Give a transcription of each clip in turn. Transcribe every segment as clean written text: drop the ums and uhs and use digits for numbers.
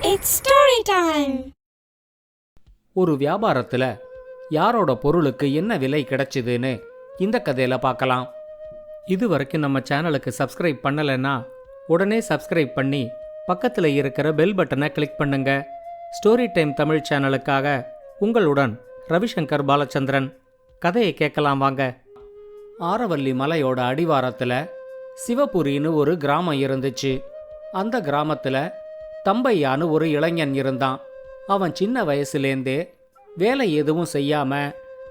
It's story time. ஒரு வியாபாரத்துல யாரோட பொருளுக்கு என்ன விலை கிடைச்சதுன்னு இந்த கதையில பார்க்கலாம். இது வரைக்கும் நம்ம சேனலுக்கு சப்ஸ்கிரைப் பண்ணலைன்னா உடனே சப்ஸ்கிரைப் பண்ணி பக்கத்துல இருக்கிற பெல் பட்டனை கிளிக் பண்ணுங்க. ஸ்டோரி டைம் தமிழ் சேனலுக்காக உங்களுடன் ரவிசங்கர் பாலச்சந்திரன். கதையை கேட்கலாம் வாங்க. ஆரவல்லி மலையோட அடிவாரத்துல சிவபுரின்னு ஒரு கிராமம் இருந்துச்சு. அந்த கிராமத்துல தம்பையான்னு ஒரு இளைஞன் இருந்தான். அவன் சின்ன வயசுலேருந்தே வேலை எதுவும் செய்யாம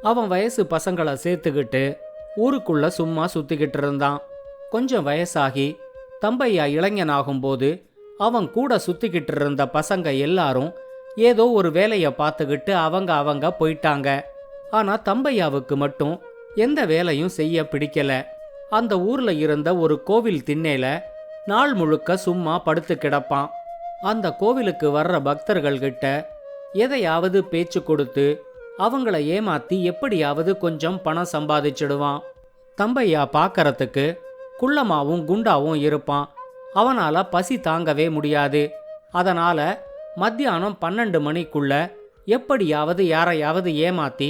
அவன் வயசு பசங்களை சேர்த்துக்கிட்டு ஊருக்குள்ள சும்மா சுத்திக்கிட்டு இருந்தான். கொஞ்சம் வயசாகி தம்பையா இளைஞனாகும்போது அவன் கூட சுத்திக்கிட்டு இருந்த பசங்க எல்லாரும் ஏதோ ஒரு வேலையை பார்த்துக்கிட்டு அவங்க போயிட்டாங்க. ஆனா தம்பையாவுக்கு மட்டும் எந்த வேலையும் செய்ய பிடிக்கல. அந்த ஊர்ல இருந்த ஒரு கோவில் திண்ணையில நாள் முழுக்க சும்மா படுத்து கிடப்பான். அந்த கோவிலுக்கு வர்ற பக்தர்கள்கிட்ட எதையாவது பேச்சு கொடுத்து அவங்கள ஏமாத்தி எப்படியாவது கொஞ்சம் பணம் சம்பாதிச்சிடுவான். தம்பையா பார்க்கறதுக்கு குள்ளமாவும் குண்டாவும் இருப்பான். அவனால பசி தாங்கவே முடியாது. அதனால மத்தியானம் 12 மணிக்குள்ள எப்படியாவது யாரையாவது ஏமாத்தி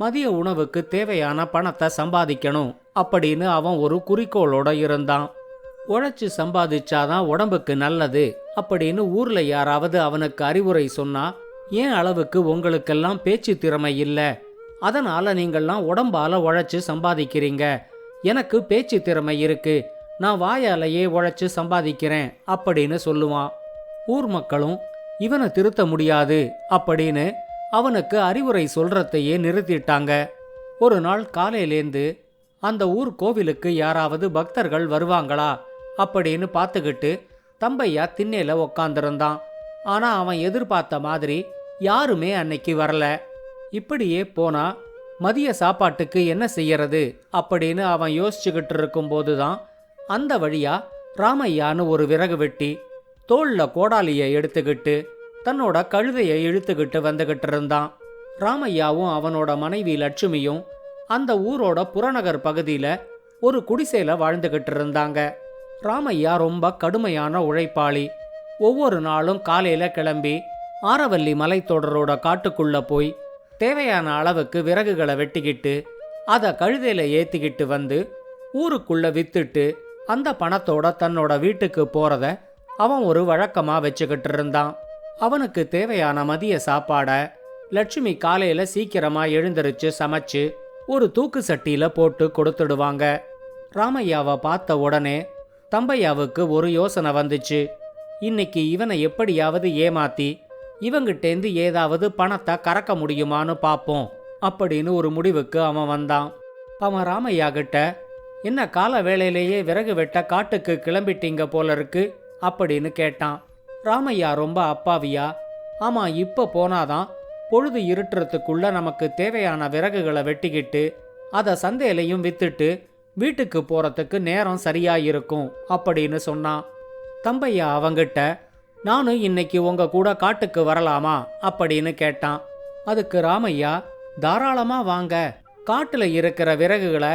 மதிய உணவுக்கு தேவையான பணத்தை சம்பாதிக்கணும் அப்படின்னு அவன் ஒரு குறிக்கோளோட இருந்தான். உழைச்சு சம்பாதிச்சாதான் உடம்புக்கு நல்லது அப்படின்னு ஊர்ல யாராவது அவனுக்கு அறிவுரை சொன்னா, ஏன் அளவுக்கு உங்களுக்கெல்லாம் பேச்சு திறமை இல்ல, அதனால நீங்கள்லாம் உடம்பால உழைச்சு சம்பாதிக்கிறீங்க, எனக்கு பேச்சு திறமை இருக்கு, நான் வாயாலேயே உழைச்சு சம்பாதிக்கிறேன் அப்படின்னு சொல்லுவான். ஊர் மக்களும் இவனை திருத்த முடியாது அப்படின்னு அவனுக்கு அறிவுரை சொல்றதையே நிறுத்திட்டாங்க. ஒரு நாள் காலையிலேந்து அந்த ஊர் கோவிலுக்கு யாராவது பக்தர்கள் வருவாங்களா அப்படின்னு பார்த்துக்கிட்டு தம்பையா திண்ணையில உக்காந்துருந்தான். ஆனா அவன் எதிர்பார்த்த மாதிரி யாருமே அன்னைக்கு வரல. இப்படியே போனா மதிய சாப்பாட்டுக்கு என்ன செய்யறது அப்படின்னு அவன் யோசிச்சுக்கிட்டு இருக்கும்போதுதான் அந்த வழியா ராமையான்னு ஒரு விறகு வெட்டி தோல்ல கோடாலிய எடுத்துக்கிட்டு தன்னோட கழுதையை இழுத்துக்கிட்டு வந்துகிட்டு இருந்தான். ராமையாவும் அவனோட மனைவி லட்சுமியும் அந்த ஊரோட புறநகர் பகுதியில ஒரு குடிசையில வாழ்ந்துகிட்டு இருந்தாங்க. ராமையா ரொம்ப கடுமையான உழைப்பாளி. ஒவ்வொரு நாளும் காலையில கிளம்பி ஆரவல்லி மலைத்தொடரோட காட்டுக்குள்ள போய் தேவையான அளவுக்கு விறகுகளை வெட்டிக்கிட்டு அதை கழுதையில ஏத்திக்கிட்டு வந்து ஊருக்குள்ள வித்துட்டு அந்த பணத்தோட தன்னோட வீட்டுக்கு போறத அவன் ஒரு வழக்கமா வச்சுக்கிட்டு இருந்தான். அவனுக்கு தேவையான மதிய சாப்பாட லட்சுமி காலையில சீக்கிரமா எழுந்திருச்சு சமைச்சு ஒரு தூக்கு சட்டியில போட்டு கொடுத்துடுவாங்க. ராமையாவை பார்த்த உடனே தம்பையாவுக்கு ஒரு யோசனை வந்துச்சு. இன்னைக்கு இவனை எப்படியாவது ஏமாத்தி இவங்கிட்டேந்து ஏதாவது பணத்தை கறக்க முடியுமான்னு பார்ப்போம் அப்படின்னு ஒரு முடிவுக்கு அவன் வந்தான். அவன் ராமையா கிட்ட, என்ன கால வேளையிலேயே விறகு வெட்ட காட்டுக்கு கிளம்பிட்டீங்க போல இருக்கு அப்படின்னு கேட்டான். ராமையா ரொம்ப அப்பாவியா, ஆமா இப்ப போனாதான் பொழுது இருட்டுறதுக்குள்ள நமக்கு தேவையான விறகுகளை வெட்டிக்கிட்டு அதை சந்தையிலையும் வித்துட்டு வீட்டுக்கு போறதுக்கு நேரம் சரியா இருக்கும் அப்படின்னு சொன்னான். தம்பையா அவங்கிட்ட, நானும் இன்னைக்கு உங்க கூட காட்டுக்கு வரலாமா அப்படின்னு கேட்டான். அதுக்கு ராமையா, தாராளமா வாங்க, காட்டுல இருக்கிற விறகுகளை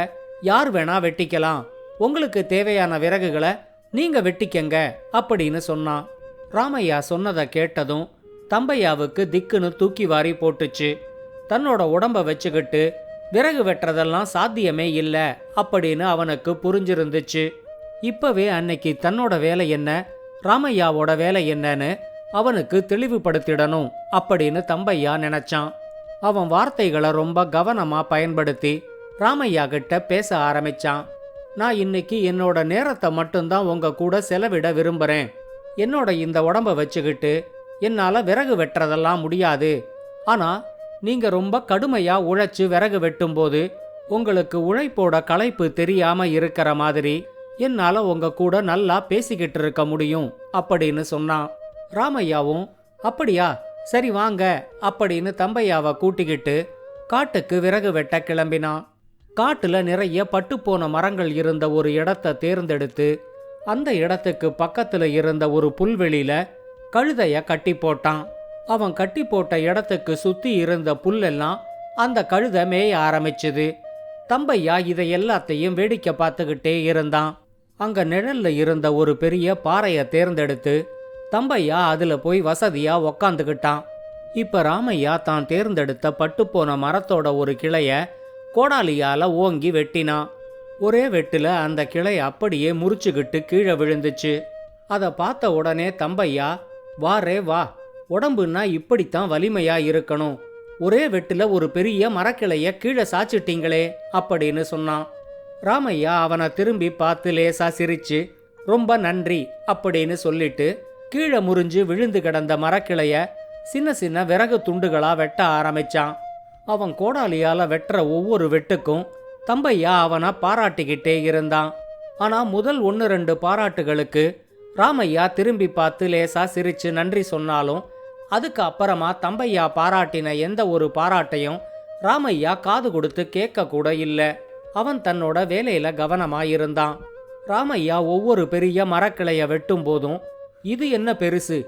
யார் வேணா வெட்டிக்கலாம், உங்களுக்கு தேவையான விறகுகளை நீங்க வெட்டிக்கங்க அப்படின்னு சொன்னான். ராமையா சொன்னதை கேட்டதும் தம்பையாவுக்கு திக்குன்னு தூக்கி வாரி போட்டுச்சு. தன்னோட உடம்ப வச்சுக்கிட்டு விறகு வெட்டுறதெல்லாம் சாத்தியமே இல்ல அப்படின்னு அவனுக்கு புரிஞ்சிருந்துச்சு. இப்பவே அன்னைக்கு தன்னோட வேலை என்ன, ராமையாவோட வேலை என்னன்னு அவனுக்கு தெளிவுபடுத்திடணும் அப்படின்னு தம்பையா நினைச்சான். அவன் வார்த்தைகளை ரொம்ப கவனமா பயன்படுத்தி ராமையா கிட்ட பேச ஆரம்பிச்சான். நான் இன்னைக்கு என்னோட நேரத்தை மட்டும்தான் உங்க கூட செலவிட விரும்புறேன். என்னோட இந்த உடம்ப வச்சுக்கிட்டு என்னால விறகு வெட்டுறதெல்லாம் முடியாது. ஆனா நீங்க ரொம்ப கடுமையா உழைச்சு விறகு வெட்டும்போது உங்களுக்கு உழைப்போட களைப்பு தெரியாம இருக்கிற மாதிரி என்னால உங்க கூட நல்லா பேசிக்கிட்டு இருக்க முடியும் அப்படின்னு சொன்னான். ராமையாவும், அப்படியா, சரி வாங்க அப்படின்னு தம்பையாவை கூட்டிக்கிட்டு காட்டுக்கு விறகு வெட்ட கிளம்பினான். காட்டுல நிறைய பட்டுப்போன மரங்கள் இருந்த ஒரு இடத்தை தேர்ந்தெடுத்து அந்த இடத்துக்கு பக்கத்துல இருந்த ஒரு புல்வெளியில கழுதைய கட்டி போட்டான். அவன் கட்டி போட்ட இடத்துக்கு சுத்தி இருந்த புல்லெல்லாம் அந்த கழுதை மேய ஆரம்பிச்சுது. தம்பையா இதை எல்லாத்தையும் வேடிக்கை பார்த்துக்கிட்டே இருந்தான். அங்க நிழல்ல இருந்த ஒரு பெரிய பாறைய தேர்ந்தெடுத்து தம்பையா அதுல போய் வசதியா உக்காந்துக்கிட்டான். இப்ப ராமையா தான் தேர்ந்தெடுத்த பட்டுப்போன மரத்தோட ஒரு கிளைய கோடாலியால ஓங்கி வெட்டினான். ஒரே வெட்டுல அந்த கிளை அப்படியே முறிச்சுக்கிட்டு கீழே விழுந்துச்சு. அதை பார்த்த உடனே தம்பையா, வாரே வா, உடம்புன்னா இப்படித்தான் வலிமையா இருக்கணும், ஒரே வெட்டுல ஒரு பெரிய மரக்கிளைய கீழே சாச்சிட்டீங்களே அப்படின்னு சொன்னான். ராமையா அவனை திரும்பி பார்த்து லேசா சிரிச்சு, ரொம்ப நன்றி அப்படின்னு சொல்லிட்டு கீழே முறிஞ்சு விழுந்து கிடந்த மரக்கிளைய சின்ன சின்ன விறகு துண்டுகளா வெட்ட ஆரம்பிச்சான். அவன் கோடாலியால வெட்டுற ஒவ்வொரு வெட்டுக்கும் தம்பையா அவனை பாராட்டிக்கிட்டே இருந்தான். ஆனா முதல் 1-2 பாராட்டுகளுக்கு ராமையா திரும்பி பார்த்து லேசா சிரிச்சு நன்றி சொன்னாலும் அதுக்கு அப்புறமா தம்பையா பாராட்டின எந்த ஒரு பாராட்டையும் ராமையா காது கொடுத்து கேட்க கூட இல்லை. அவன் தன்னோட வேலையில கவனமாயிருந்தான். ராமையா ஒவ்வொரு பெரிய மரக்கிளைய வெட்டும் போதும், இது என்ன பெருசு,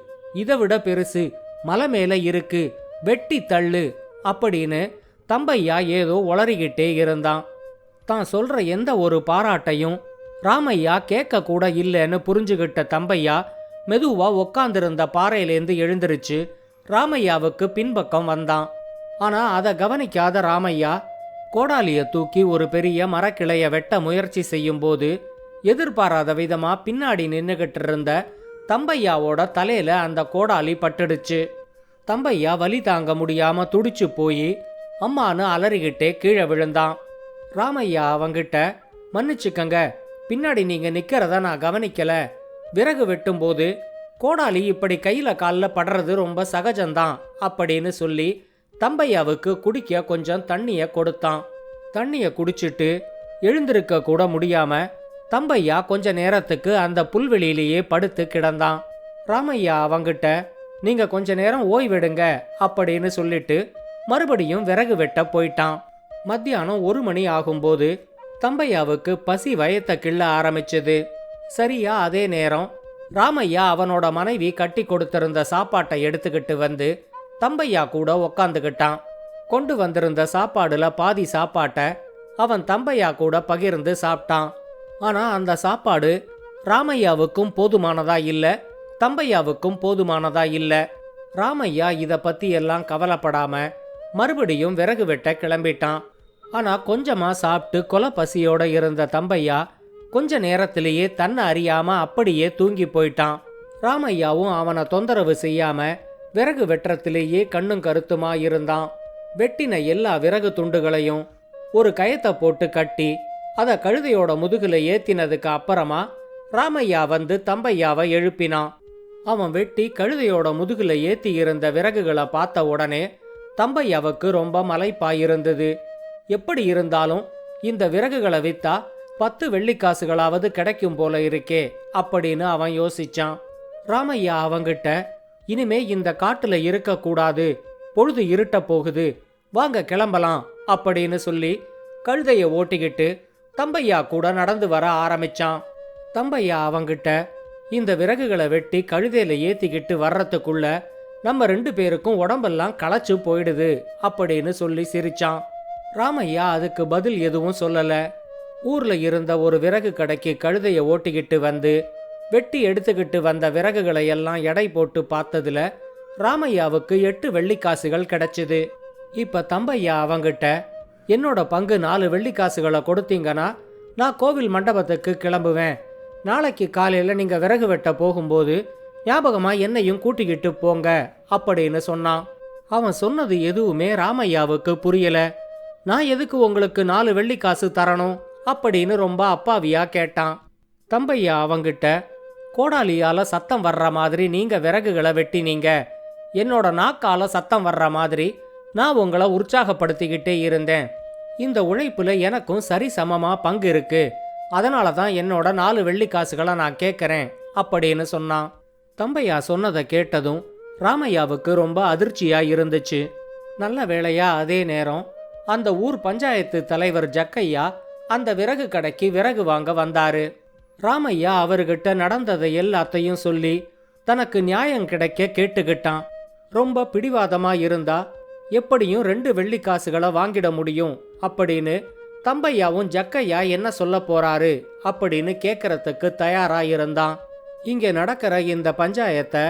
இதை விட பெருசு மலை மேல இருக்கு, வெட்டி தள்ளு அப்படின்னு தம்பையா ஏதோ உளறிக்கிட்டே இருந்தான். தான் சொல்ற எந்த ஒரு பாராட்டையும் ராமையா கேட்க கூட இல்லைன்னு புரிஞ்சுகிட்ட தம்பையா மெதுவா உக்காந்திருந்த பாறையிலேருந்து எழுந்திருச்சு ராமையாவுக்கு பின்பக்கம் வந்தான். ஆனா அதை கவனிக்காத ராமையா கோடாலிய தூக்கி ஒரு பெரிய மரக்கிளைய வெட்ட முயற்சி செய்யும் போது எதிர்பாராத விதமா பின்னாடி நின்னுகிட்டு இருந்த தம்பையாவோட தலையில அந்த கோடாலி பட்டுடுச்சு. தம்பையா வலி தாங்க முடியாம துடிச்சு போய் அம்மானு அலறிக்கிட்டே கீழே விழுந்தான். ராமையா அவங்கிட்ட, மன்னிச்சுக்கங்க, பின்னாடி நீங்க நிக்கிறத நான் கவனிக்கல, விறகு வெட்டும் போது கோடாலி இப்படி கையில காலில் படுறது ரொம்ப சகஜம்தான் அப்படின்னு சொல்லி தம்பையாவுக்கு குடிக்க கொஞ்சம் தண்ணிய கொடுத்தான். தண்ணிய குடிச்சிட்டு எழுந்திருக்க கூட முடியாம தம்பையா கொஞ்ச நேரத்துக்கு அந்த புல்வெளியிலேயே படுத்து கிடந்தான். ராமையா அவங்கிட்ட, நீங்க கொஞ்ச நேரம் ஓய்வெடுங்க அப்படின்னு சொல்லிட்டு மறுபடியும் விறகு வெட்ட போயிட்டான். மத்தியானம் 1 மணி ஆகும்போது தம்பையாவுக்கு பசி வயத்தை கிள்ள ஆரம்பிச்சது. சரியா அதே நேரம் ராமையா அவனோட மனைவி கட்டி கொடுத்திருந்த சாப்பாட்டை எடுத்துக்கிட்டு வந்து தம்பையா கூட உக்காந்துக்கிட்டான். கொண்டு வந்திருந்த சாப்பாடுல பாதி சாப்பாட்டை அவன் தம்பையா கூட பகிர்ந்து சாப்பிட்டான். ஆனா அந்த சாப்பாடு ராமையாவுக்கும் போதுமானதா இல்ல, தம்பையாவுக்கும் போதுமானதா இல்ல. ராமையா இத பத்தி எல்லாம் கவலைப்படாம மறுபடியும் விறகு வெட்ட கிளம்பிட்டான். ஆனா கொஞ்சமா சாப்பிட்டு கொலை பசியோட இருந்த தம்பையா கொஞ்ச நேரத்திலேயே தன்னை அறியாம அப்படியே தூங்கி போயிட்டான். ராமையாவும் அவனை தொந்தரவு செய்யாம விறகு வெட்டுறத்திலேயே கண்ணும் கருத்துமா இருந்தான். வெட்டின எல்லா விறகு துண்டுகளையும் ஒரு கயத்தை போட்டு கட்டி அதை கழுதையோட முதுகுல ஏத்தினதுக்கு அப்புறமா ராமையா வந்து தம்பையாவை எழுப்பினான். அவன் வெட்டி கழுதையோட முதுகுல ஏத்தி இருந்த விறகுகளை பார்த்த உடனே தம்பையாவுக்கு ரொம்ப மலைப்பாயிருந்தது. எப்படி இருந்தாலும் இந்த விறகுகளை வித்தா 10 வெள்ளிக்காசுகளாவது கிடைக்கும் போல இருக்கே அப்படின்னு அவன் யோசிச்சான். ராமையா அவங்கிட்ட, இனிமே இந்த காட்டுல இருக்க கூடாது, பொழுது இருட்ட போகுது, வாங்க கிளம்பலாம் அப்படின்னு சொல்லி கழுதைய ஓட்டிக்கிட்டு தம்பையா கூட நடந்து வர ஆரம்பிச்சான். தம்பையா அவங்கிட்ட, இந்த விறகுகளை வெட்டி கழுதையில ஏத்திக்கிட்டு வர்றதுக்குள்ள நம்ம 2 பேருக்கும் உடம்பெல்லாம் களைச்சு போயிடுது அப்படின்னு சொல்லி சிரிச்சான். ராமையா அதுக்கு பதில் எதுவும் சொல்லல. ஊர்ல இருந்த ஒரு விறகு கடைக்கு கழுதைய ஓட்டிக்கிட்டு வந்து வெட்டி எடுத்துக்கிட்டு வந்த விறகுகளை எல்லாம் எடை போட்டு பார்த்ததுல ராமையாவுக்கு 8 வெள்ளிக்காசுகள் கிடைச்சது. இப்ப தம்பையா அவங்கிட்ட, என்னோட பங்கு 4 வெள்ளிக்காசுகளை கொடுத்தீங்கன்னா நான் கோவில் மண்டபத்துக்கு கிளம்புவேன், நாளைக்கு காலையில நீங்க விறகு வெட்ட போகும்போது ஞாபகமா என்னையும் கூட்டிக்கிட்டு போங்க அப்படின்னு சொன்னான். அவன் சொன்னது எதுவுமே ராமையாவுக்கு புரியல. நான் எதுக்கு உங்களுக்கு 4 வெள்ளிக்காசு தரணும் அப்படின்னு ரொம்ப அப்பாவியா கேட்டான். தம்பையா அவங்கிட்ட, கோடாலியால சத்தம் வர்ற மாதிரி நீங்க விறகுகளை வெட்டினீங்க, என்னோட நாக்கால சத்தம் வர்ற மாதிரி நான் உங்களை உற்சாகப்படுத்திக்கிட்டே இருந்தேன், இந்த உழைப்புல எனக்கும் சரி சமமா பங்கு இருக்கு, அதனால தான் என்னோட 4 வெள்ளிக்காசுகளை நான் கேட்கறேன் அப்படின்னு சொன்னான். தம்பையா சொன்னதை கேட்டதும் ராமையாவுக்கு ரொம்ப அதிர்ச்சியா இருந்துச்சு. நல்ல வேளையா அதே நேரம் அந்த ஊர் பஞ்சாயத்து தலைவர் ஜக்கையா அந்த விறகு கடைக்கு விறகு வாங்க வந்தாரு. ராமையா அவர்கிட்ட நடந்ததை எல்லாத்தையும் சொல்லி தனக்கு நியாயம் கிடைக்க கேட்டுக்கிட்டான். ரொம்ப பிடிவாதமா இருந்தா எப்படியும் 2 வெள்ளிக்காசுகளை வாங்கிட முடியும் அப்படின்னு தம்பையாவும் ஜக்கையா என்ன சொல்ல போறாரு அப்படின்னு கேட்கறதுக்கு தயாரா இருந்தான். இங்க நடக்கிற இந்த பஞ்சாயத்தை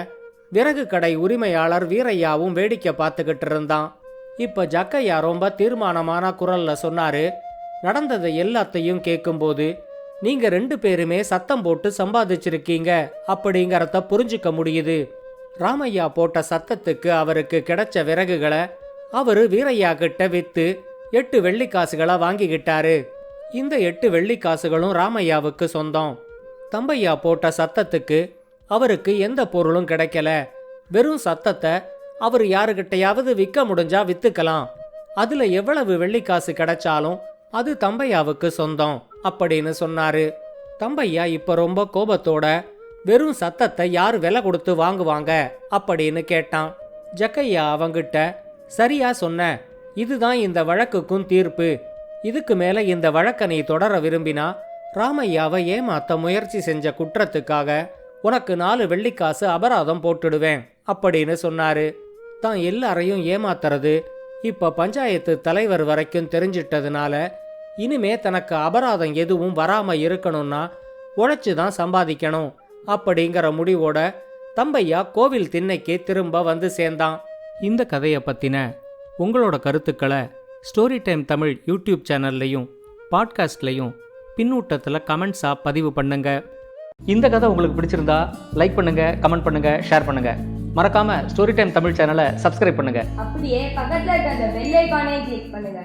விறகு கடை உரிமையாளர் வீரையாவும் வேடிக்கை பார்த்துக்கிட்டு இருந்தான். இப்ப ஜக்கையா ரொம்ப தீர்மானமான குரல்ல சொன்னாரு, நடந்ததை எல்லாத்தையும் கேட்கும்போது நீங்க 2 பேருமே சத்தம் போட்டு சம்பாதிச்சிருக்கீங்க அப்படிங்கறத புரிஞ்சுக்க முடியுது. ராமையா போட்ட சத்தத்துக்கு அவருக்கு கிடைச்ச விறகுகளை அவரு வீரையா கிட்ட வித்து 8 வெள்ளிக்காசுகளை வாங்கிக்கிட்டாரு. இந்த 8 வெள்ளிக்காசுகளும் ராமையாவுக்கு சொந்தம். தம்பையா போட்ட சத்தத்துக்கு அவருக்கு எந்த பொருளும் கிடைக்கல. வெறும் சத்தத்தை அவர் யாருகிட்டையாவது விற்க முடிஞ்சா வித்துக்கலாம். அதுல எவ்வளவு வெள்ளிக்காசு கிடைச்சாலும் அது தம்பையாவுக்கு சொந்தம் அப்படின்னு சொன்னாரு. தம்பையா இப்ப ரொம்ப கோபத்தோட வெறும் சத்தத்தை யார் விலை கொடுத்து வாங்குவாங்க அப்படின்னு கேட்டான். ஜக்கையா அவங்கிட்ட, சரியா சொன்ன, இதுதான் இந்த வழக்குக்கும் தீர்ப்பு. இதுக்கு மேல இந்த வழக்கை நீ தொடர விரும்பினா ராமையாவை ஏமாத்த முயற்சி செஞ்ச குற்றத்துக்காக உனக்கு 4 வெள்ளிக்காசு அபராதம் போட்டுடுவேன் அப்படின்னு சொன்னாரு. தான் எல்லாரையும் ஏமாத்துறது இப்ப பஞ்சாயத்து தலைவர் வரைக்கும் தெரிஞ்சிட்டதுனால இனிமே தனக்கு அபராதம் எதுவும் வராம இருக்கணும்னா உழைச்சுதான் சம்பாதிக்கணும் அப்படிங்கிற முடிவோட தம்பையா கோவில் திண்ணைக்கு திரும்ப வந்து சேர்ந்தான். இந்த கதையை பத்தின உங்களோட கருத்துக்களை ஸ்டோரி டைம் தமிழ் யூடியூப் சேனல்லையும் பாட்காஸ்ட்லையும் பின்னூட்டத்தில் கமெண்ட்ஸாக பதிவு பண்ணுங்க. இந்த கதை உங்களுக்கு பிடிச்சிருந்தா லைக் பண்ணுங்க, கமெண்ட் பண்ணுங்க, ஷேர் பண்ணுங்க. மறக்காம ஸ்டோரி டைம் தமிழ் சேனலை சப்ஸ்கிரைப் பண்ணுங்க. அப்படியே பக்கத்துல இருக்க அந்த பெல் ஐகானை கிளிக் பண்ணுங்க.